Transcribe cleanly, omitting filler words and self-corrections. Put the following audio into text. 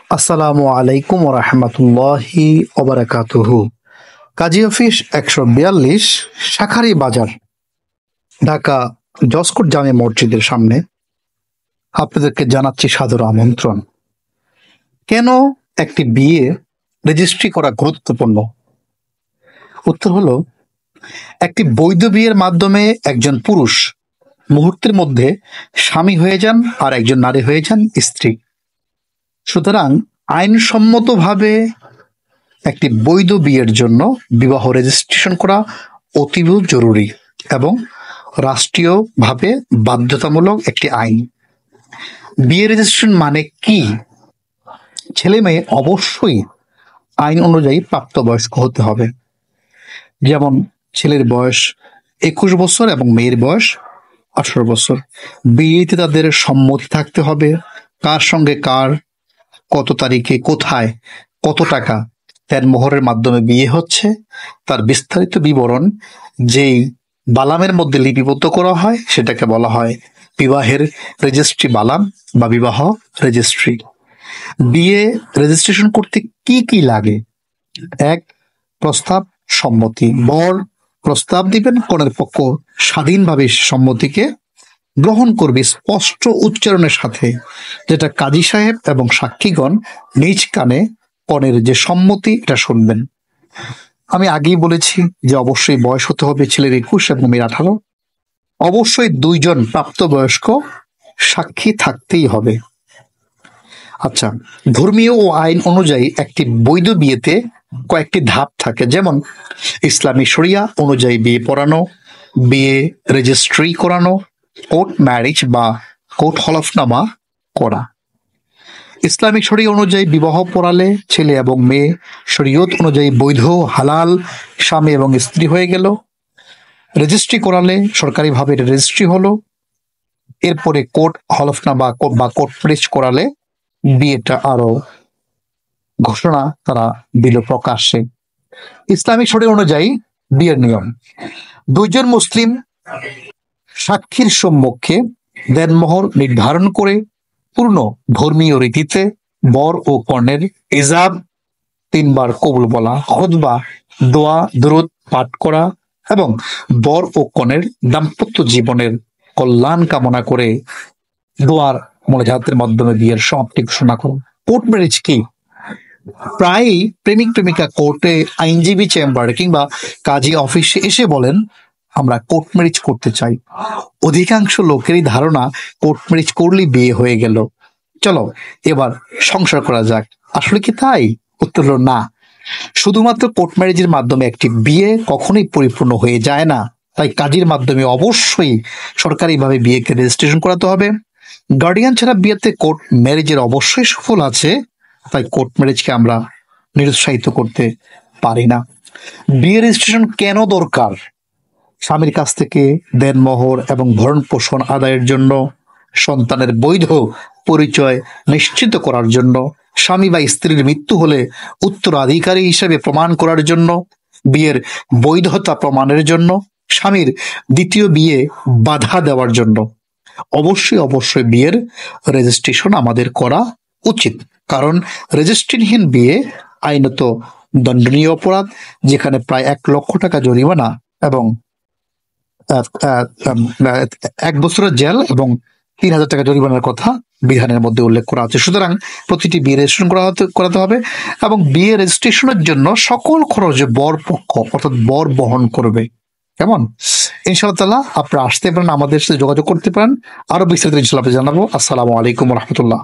আসসালামু আলাইকুম রহমতুল্লাহি ওবারাকাতুহু। কাজী অফিস ১৪২, শাঁখারী বাজার, ঢাকা জসকোট জামে মসজিদের সামনে আপনাদেরকে জানাচ্ছি সাদর আমন্ত্রণ। কেন একটি বিয়ে রেজিস্ট্রি করা গুরুত্বপূর্ণ? উত্তর হলো, একটি বৈধ বিয়ের মাধ্যমে একজন পুরুষ মুহূর্তের মধ্যে স্বামী হয়ে যান আর একজন নারী হয়ে যান স্ত্রী। সুতরাং আইনসম্মতভাবে একটি বৈধ বিয়ের জন্য বিবাহ রেজিস্ট্রেশন করা অতীব জরুরি এবং রাষ্ট্রীয়ভাবে বাধ্যতামূলক একটি আইন। বিয়ে রেজিস্ট্রেশন মানে কি? ছেলে মেয়ে অবশ্যই আইন অনুযায়ী প্রাপ্তবয়স্ক হতে হবে। যেমন ছেলের বয়স ২১ বছর এবং মেয়ের বয়স ১৮ বছর। বিয়েতে তাদের সম্মতি থাকতে হবে, কার সঙ্গে কার, কত তারিখে, কোথায়, কত টাকা দেনমোহরের মাধ্যমে বিয়ে হচ্ছে, তার বিস্তারিত বিবরণ যেই বালামের মধ্যে লিপিবদ্ধ করা হয় সেটাকে বলা হয় বিবাহের রেজিস্ট্রি বালাম বা বিবাহ রেজিস্ট্রি। বিয়ে রেজিস্ট্রেশন করতে কি কি লাগে? এক, প্রস্তাব, সম্মতি। বর প্রস্তাব দিবেন, কনের পক্ষ স্বাধীনভাবে সম্মতিকে গ্রহণ করবে স্পষ্ট উচ্চারণের সাথে, যেটা কাজী সাহেব এবং সাক্ষীগণ নিজ কানে কনের যে সম্মতি এটা শুনবেন। আমি আগেই বলেছি যে অবশ্যই বয়স হতে হবে ছেলের ২১ এবং মেয়ের ১৮। অবশ্যই দুইজন প্রাপ্তবয়স্ক সাক্ষী থাকতেই হবে। আচ্ছা, ধর্মীয় ও আইন অনুযায়ী একটি বৈধ বিয়েতে কয়েকটি ধাপ থাকে, যেমন ইসলামী শরিয়া অনুযায়ী বিয়ে পড়ানো, বিয়ে রেজিস্ট্রি করানো, কোর্ট ম্যারেজ বা কোর্ট হলফনামা করা। ইসলামিক শরিয়া অনুযায়ী বিবাহ পড়ালে ছেলে এবং মেয়ে শরীয়ত অনুযায়ী বৈধ হালাল স্বামী এবং স্ত্রী হয়ে গেল। রেজিস্ট্রি করালে সরকারিভাবে রেজিস্ট্রি হলো। এরপরে কোর্ট হলফনামা বা কোর্ট ম্যারেজ করালে বিয়েটা আরো ঘোষণা তারা দিল প্রকাশ্যে। ইসলামিক শরিয়া অনুযায়ী বিয়ের নিয়ম: দুইজন মুসলিম সাক্ষীর সম্মুখে দেনমোহর নির্ধারণ করে পূর্ণ ধর্মীয় রীতিতে বর ও কনের ইজাব, ৩ বার কবুল বলা, খুতবা, দোয়া দরুদ পাঠ করা এবং বর ও কনের দাম্পত্য জীবনের কল্যাণ কামনা করে দোয়ার মোনাজাতের মাধ্যমে বিয়ের সমাপ্তি ঘোষণা করো। কোর্ট ম্যারেজ কি? প্রায়ই প্রেমিক প্রেমিকা কোর্টে আইনজীবী চেম্বারে কিংবা কাজী অফিসে এসে বলেন, আমরা কোর্ট ম্যারেজ করতে চাই। অধিকাংশ লোকেরই ধারণা কোর্ট ম্যারেজ করলেই বিয়ে হয়ে গেল, চলো এবার সংসার করা যাক। আসলে কি তাই? উত্তর হলো না। শুধুমাত্র কোর্ট ম্যারেজের মাধ্যমে একটি বিয়ে কখনোই পরিপূর্ণ হয়ে যায় না। তাই কাজীর মাধ্যমে অবশ্যই সরকারিভাবে বিয়েকে রেজিস্ট্রেশন করাতে হবে। গার্ডিয়ান ছাড়া বিয়েতে কোর্ট ম্যারেজের অবশ্যই সুফল আছে, তাই কোর্ট ম্যারেজকে আমরা নিরুৎসাহিত করতে পারি না। বিয়ে রেজিস্ট্রেশন কেন দরকার? স্বামীর কাছ থেকে দেনমোহর এবং ভরণ পোষণ আদায়ের জন্য, সন্তানের বৈধ পরিচয় নিশ্চিত করার জন্য, স্বামী বা স্ত্রীর মৃত্যু হলে উত্তরাধিকারী হিসেবে প্রমাণ করার জন্য, বিয়ের বৈধতা প্রমাণের জন্য, স্বামীর দ্বিতীয় বিয়ে বাধা দেওয়ার জন্য। অবশ্যই অবশ্যই বিয়ের রেজিস্ট্রেশন আমাদের করা উচিত, কারণ রেজিস্ট্রিহীন বিয়ে আইনত দণ্ডনীয় অপরাধ, যেখানে প্রায় ১ লক্ষ টাকা জরিমানা এবং ১ বছরের জেল এবং ৩,০০০ টাকা জরিমানার কথা বিধানের মধ্যে উল্লেখ করা আছে। সুতরাং প্রতিটি বিয়ে রেজিস্ট্রেশন করাতে হবে এবং বিয়ে রেজিস্ট্রেশনের জন্য সকল খরচ বর পক্ষ অর্থাৎ বর বহন করবে। কেমন? ইনশাআল্লাহ আপনারা আসতে পারেন, আমাদের সাথে যোগাযোগ করতে পারেন, আরো বিস্তারিত ইনশাআল্লাহ জানাবো। আসসালামু আলাইকুম রহমতুল্লাহ।